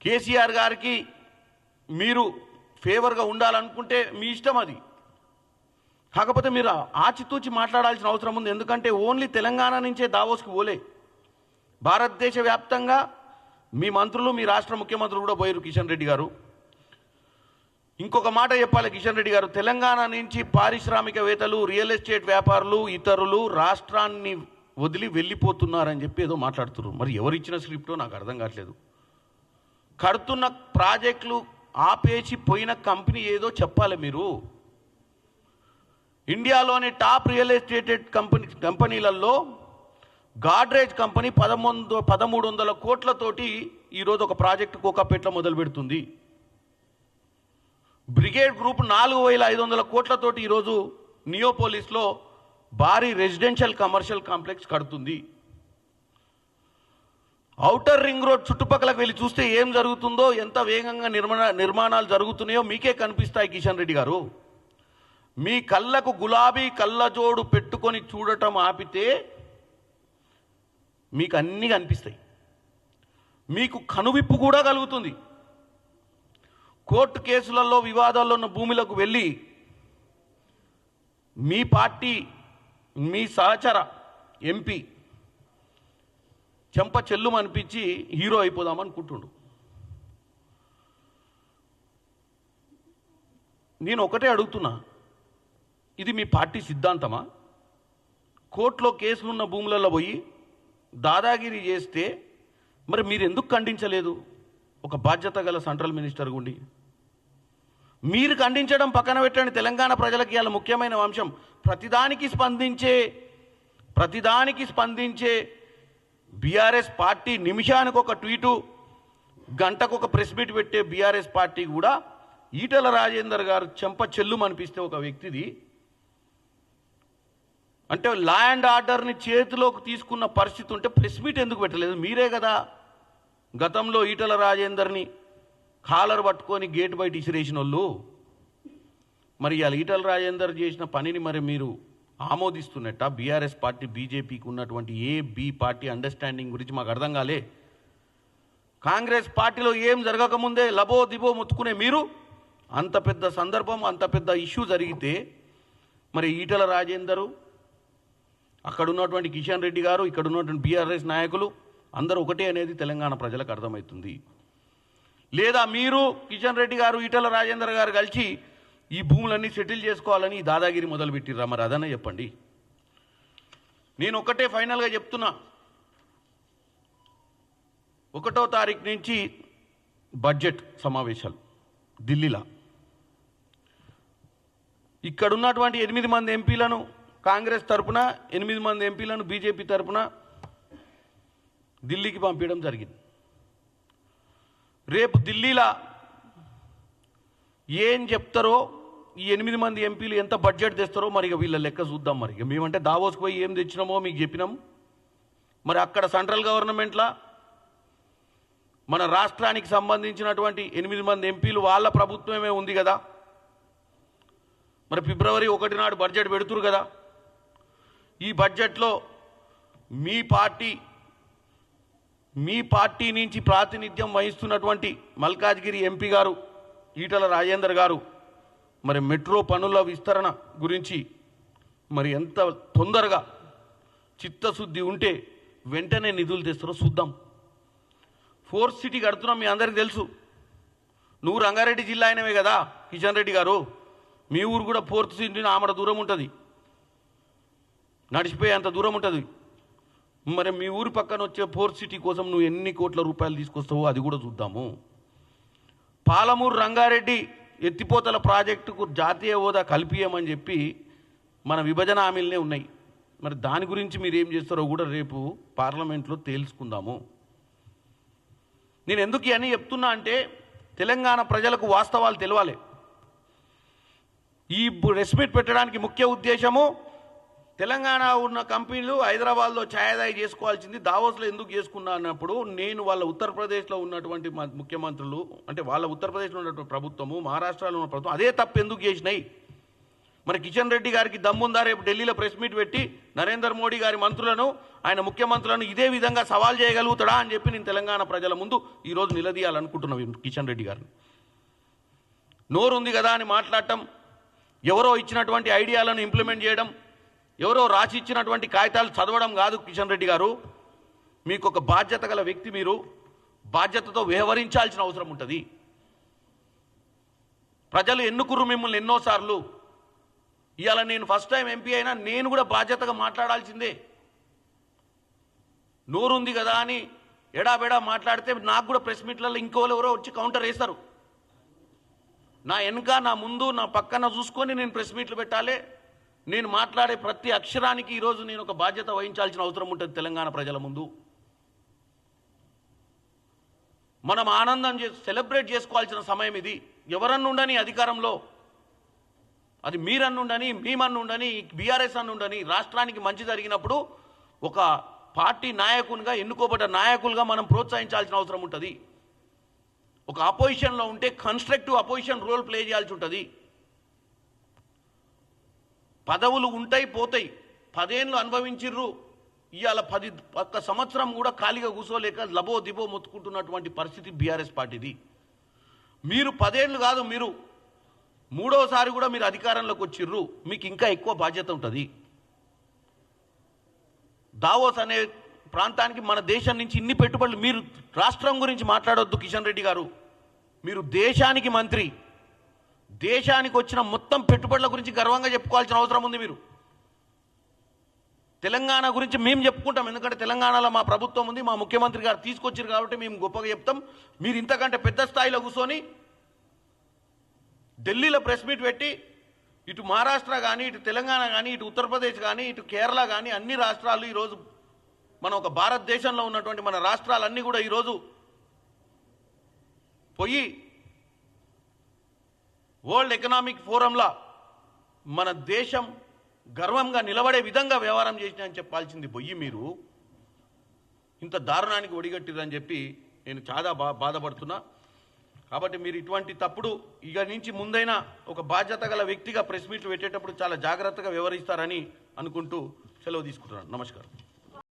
కేసీఆర్ గారికి మీరు ఫేవర్గా ఉండాలనుకుంటే మీ ఇష్టం అది. కాకపోతే మీరు ఆచితూచి మాట్లాడాల్సిన అవసరం ఉంది. ఎందుకంటే ఓన్లీ తెలంగాణ నుంచే దావోస్కి పోలే, భారతదేశ వ్యాప్తంగా మీ మంత్రులు, మీ రాష్ట్ర ముఖ్యమంత్రులు కూడా పోయారు. కిషన్ రెడ్డి గారు ఇంకొక మాట చెప్పాలి. కిషన్ రెడ్డి గారు తెలంగాణ నుంచి పారిశ్రామికవేత్తలు, రియల్ ఎస్టేట్ వ్యాపారులు, ఇతరులు రాష్ట్రాన్ని వదిలి వెళ్ళిపోతున్నారని చెప్పి ఏదో మాట్లాడుతున్నారు. మరి ఎవరిచ్చిన స్క్రిప్టో నాకు అర్థం కావట్లేదు. కడుతున్న ప్రాజెక్టులు ఆపేసి పోయిన కంపెనీ ఏదో చెప్పాలి మీరు. ఇండియాలోని టాప్ రియల్ ఎస్టేట్ కంపెనీలలో గాడ్రేజ్ కంపెనీ 1300 కోట్లతోటి ఈరోజు ఒక ప్రాజెక్టు కోకాపేటలో మొదలు పెడుతుంది. బ్రిగేడ్ గ్రూప్ 4500 కోట్లతోటి ఈరోజు నియోపోలిస్లో భారీ రెసిడెన్షియల్ కమర్షియల్ కాంప్లెక్స్ కడుతుంది. ఔటర్ రింగ్ రోడ్ చుట్టుపక్కలకు వెళ్ళి చూస్తే ఏం జరుగుతుందో, ఎంత వేగంగా నిర్మాణాలు జరుగుతున్నాయో మీకే కనిపిస్తాయి. కిషన్ రెడ్డి గారు, మీ కళ్ళకు గులాబీ కళ్ళజోడు పెట్టుకొని చూడటం ఆపితే మీకు అన్నీ కనిపిస్తాయి. మీకు కనువిప్పు కూడా కలుగుతుంది. కోర్టు కేసులలో వివాదాల్లో ఉన్న భూములకు వెళ్ళి మీ పార్టీ, మీ సహచర ఎంపీ చెంప చెల్లుమ అనిపించి హీరో అయిపోదామనుకుంటుండు. నేను ఒకటే అడుగుతున్నా, ఇది మీ పార్టీ సిద్ధాంతమా? కోర్టులో కేసులున్న భూములలో పోయి దాదాగిరి చేస్తే మరి మీరు ఎందుకు ఖండించలేదు? ఒక బాధ్యత గల సెంట్రల్ మినిస్టర్ గుండి మీరు ఖండించడం పక్కన పెట్టండి. తెలంగాణ ప్రజలకి ఇవాళ ముఖ్యమైన అంశం, ప్రతిదానికి స్పందించే బీఆర్ఎస్ పార్టీ, నిమిషానికి ఒక ట్వీటు, గంటకు ఒక ప్రెస్ మీట్ పెట్టే బీఆర్ఎస్ పార్టీ కూడా ఈటల రాజేందర్ గారు చెంప చెల్లుమనిపిస్తే ఒక వ్యక్తిది అంటే లా అండ్ ఆర్డర్ని చేతిలోకి తీసుకున్న పరిస్థితి ఉంటే ప్రెస్ మీట్ ఎందుకు పెట్టలేదు? మీరే కదా గతంలో ఈటల రాజేందర్ని కాలర్ పట్టుకొని గేట్ బయట ఇసిరేసిన వాళ్ళు. మరి ఇవాళ ఈటల రాజేందర్ చేసిన పనిని మరి మీరు ఆమోదిస్తున్నట్ట? బీఆర్ఎస్ పార్టీ, బీజేపీకి ఉన్నటువంటి బి పార్టీ అండర్స్టాండింగ్ గురించి మాకు అర్థం కాలే. కాంగ్రెస్ పార్టీలో ఏం జరగకముందే లబో దిబో ముత్తుకునే మీరు, అంత పెద్ద సందర్భం, అంత పెద్ద ఇష్యూ జరిగితే మరి ఈటల రాజేందరు, అక్కడ ఉన్నటువంటి కిషన్ రెడ్డి గారు, ఇక్కడ ఉన్నటువంటి బీఆర్ఎస్ నాయకులు అందరూ ఒకటే అనేది తెలంగాణ ప్రజలకు అర్థమవుతుంది. లేదా మీరు కిషన్ రెడ్డి గారు, ఈటల రాజేందర్ గారు కలిసి ఈ భూములన్నీ సెటిల్ చేసుకోవాలని దాదాగిరి మొదలుపెట్టిర్రా? మరి అదనే చెప్పండి. నేను ఒకటే ఫైనల్గా చెప్తున్నా, 1వ తారీఖు నుంచి బడ్జెట్ సమావేశాలు ఢిల్లీలో. ఇక్కడ ఉన్నటువంటి 8 మంది ఎంపీలను కాంగ్రెస్ తరపున, 8 మంది ఎంపీలను బీజేపీ తరపున ఢిల్లీకి పంపించడం జరిగింది. రేపు ఢిల్లీలో ఏం చెప్తారో, ఈ 8 మంది ఎంపీలు ఎంత బడ్జెట్ తెస్తారో మరి వీళ్ళ లెక్క చూద్దాం. మరి మేమంటే దావోస్కి పోయి ఏం తెచ్చినామో మీకు చెప్పినాం. మరి అక్కడ సెంట్రల్ గవర్నమెంట్లో మన రాష్ట్రానికి సంబంధించినటువంటి 8 మంది ఎంపీలు, వాళ్ళ ప్రభుత్వమే ఉంది కదా. మరి ఫిబ్రవరి 1 నాడు బడ్జెట్ పెడుతురు కదా. ఈ బడ్జెట్లో మీ పార్టీ నుంచి ప్రాతినిధ్యం వహిస్తున్నటువంటి మల్కాజ్గిరి ఎంపీ గారు ఈటల రాజేందర్ గారు మరి మెట్రో పనుల విస్తరణ గురించి మరి ఎంత తొందరగా చిత్తశుద్ధి ఉంటే వెంటనే నిధులు తెస్తారో చూద్దాం. 4th సిటీ కడుతున్నాం, మీ అందరికీ తెలుసు. నువ్వు రంగారెడ్డి జిల్లా అయినవే కదా కిషన్ రెడ్డి గారు, మీ ఊరు కూడా 4th సిటీ ఆమడ దూరం ఉంటుంది, నడిచిపోయే అంత దూరం ఉంటుంది. మరి మీ ఊరి పక్కన వచ్చే 4th సిటీ కోసం నువ్వు ఎన్ని కోట్ల రూపాయలు తీసుకొస్తావో అది కూడా చూద్దాము. పాలమూరు రంగారెడ్డి ఎత్తిపోతల ప్రాజెక్టుకు జాతీయ హోదా కల్పియమని చెప్పి మన విభజన హామీలనే ఉన్నాయి. మరి దాని గురించి మీరు ఏం చేస్తారో కూడా రేపు పార్లమెంట్లో తేల్చుకుందాము. నేను ఎందుకు అని చెప్తున్నా అంటే తెలంగాణ ప్రజలకు వాస్తవాలు తెలవాలి. ఈ ప్రెస్ మీట్ పెట్టడానికి ముఖ్య ఉద్దేశము, తెలంగాణ ఉన్న కంపెనీలు హైదరాబాద్లో ఛాయదాయి చేసుకోవాల్సింది దావోస్లో ఎందుకు చేసుకున్నా అన్నప్పుడు నేను వాళ్ళ ఉత్తరప్రదేశ్లో ఉన్నటువంటి ముఖ్యమంత్రులు, అంటే వాళ్ళ ఉత్తరప్రదేశ్లో ఉన్నటువంటి ప్రభుత్వము, మహారాష్ట్రలో ఉన్న ప్రభుత్వం అదే తప్పు ఎందుకు చేసినాయి? మరి కిషన్ రెడ్డి గారికి దమ్ముందా రేపు ఢిల్లీలో ప్రెస్ మీట్ పెట్టి నరేంద్ర మోడీ గారి మంత్రులను ఆయన ముఖ్యమంత్రులను ఇదే విధంగా సవాల్ చేయగలుగుతాడా అని చెప్పి నేను తెలంగాణ ప్రజల ముందు ఈరోజు నిలదీయాలనుకుంటున్నాను కిషన్ రెడ్డి గారిని. నోరుంది కదా అని మాట్లాడటం, ఎవరో ఇచ్చినటువంటి ఐడియాలను ఇంప్లిమెంట్ చేయడం, ఎవరో రాసి ఇచ్చినటువంటి కాగితాలు చదవడం కాదు కిషన్ రెడ్డి గారు. మీకు ఒక బాధ్యత గల వ్యక్తి, మీరు బాధ్యతతో వ్యవహరించాల్సిన అవసరం ఉంటుంది. ప్రజలు ఎన్నుకుర్రు మిమ్మల్ని ఎన్నోసార్లు. ఇవాళ నేను ఫస్ట్ టైం ఎంపీ అయినా నేను కూడా బాధ్యతగా మాట్లాడాల్సిందే. నోరుంది కదా అని ఎడాబెడా మాట్లాడితే నాకు కూడా ప్రెస్ మీట్లలో ఇంకోవరెవరో వచ్చి కౌంటర్ వేస్తారు. నా వెనుక, నా ముందు, నా పక్కన చూసుకొని నేను ప్రెస్ మీట్లు పెట్టాలి. నేను మాట్లాడే ప్రతి అక్షరానికి ఈరోజు నేను ఒక బాధ్యత వహించాల్సిన అవసరం ఉంటుంది తెలంగాణ ప్రజల ముందు. మనం ఆనందం సెలబ్రేట్ చేసుకోవాల్సిన సమయం ఇది. ఎవరన్నుండని అధికారంలో, అది మీరన్నుండని, మేమన్నుండని, బీఆర్ఎస్ అన్నుండని, రాష్ట్రానికి మంచి జరిగినప్పుడు ఒక పార్టీ నాయకునిగా, ఎన్నుకోబడ్డ నాయకులుగా మనం ప్రోత్సహించాల్సిన అవసరం ఉంటుంది. ఒక అపోజిషన్లో ఉంటే కన్స్ట్రక్టివ్ అపోజిషన్ రోల్ ప్లే చేయాల్సి ఉంటుంది. పదవులు ఉంటాయి, పోతాయి. 10 ఏళ్ళు అనుభవించిర్రు. ఇవాళ 1 సంవత్సరం కూడా ఖాళీగా కూర్చోలేక లబో దిబో మొత్తుకుంటున్నటువంటి పరిస్థితి బీఆర్ఎస్ పార్టీది. మీరు 10 ఏళ్ళు కాదు, మీరు 3వసారి కూడా మీరు అధికారంలోకి వచ్చిర్రు. మీకు ఇంకా ఎక్కువ బాధ్యత ఉంటుంది. దావోస్ అనే ప్రాంతానికి మన దేశం నుంచి ఇన్ని పెట్టుబడులు, మీరు రాష్ట్రం గురించి మాట్లాడొద్దు కిషన్ రెడ్డి గారు. మీరు దేశానికి మంత్రి. దేశానికి వచ్చిన మొత్తం పెట్టుబడుల గురించి గర్వంగా చెప్పుకోవాల్సిన అవసరం ఉంది. మీరు తెలంగాణ గురించి మేము చెప్పుకుంటాం, ఎందుకంటే తెలంగాణలో మా ప్రభుత్వం ఉంది, మా ముఖ్యమంత్రి గారు తీసుకొచ్చారు కాబట్టి మేము గొప్పగా చెప్తాం. మీరు ఇంతకంటే పెద్ద స్థాయిలో కూర్చొని ఢిల్లీలో ప్రెస్ మీట్ పెట్టి ఇటు మహారాష్ట్ర కానీ, ఇటు తెలంగాణ కానీ, ఇటు ఉత్తరప్రదేశ్ కానీ, ఇటు కేరళ కానీ, అన్ని రాష్ట్రాలు ఈరోజు మన ఒక భారతదేశంలో ఉన్నటువంటి మన రాష్ట్రాలన్నీ కూడా ఈరోజు పోయి వరల్డ్ ఎకనామిక్ ఫోరంలో మన దేశం గర్వంగా నిలబడే విధంగా వ్యవహారం చేసినాయని చెప్పాల్సింది పోయి మీరు ఇంత దారుణానికి ఒడిగట్టిరని చెప్పి నేను చాలా బాధపడుతున్నా. కాబట్టి మీరు ఇటువంటి తప్పుడు ఇక నుంచి ముందైనా ఒక బాధ్యత గల వ్యక్తిగా ప్రెస్ మీట్లు పెట్టేటప్పుడు చాలా జాగ్రత్తగా వ్యవహరిస్తారని అనుకుంటూ సెలవు తీసుకుంటున్నాను. నమస్కారం.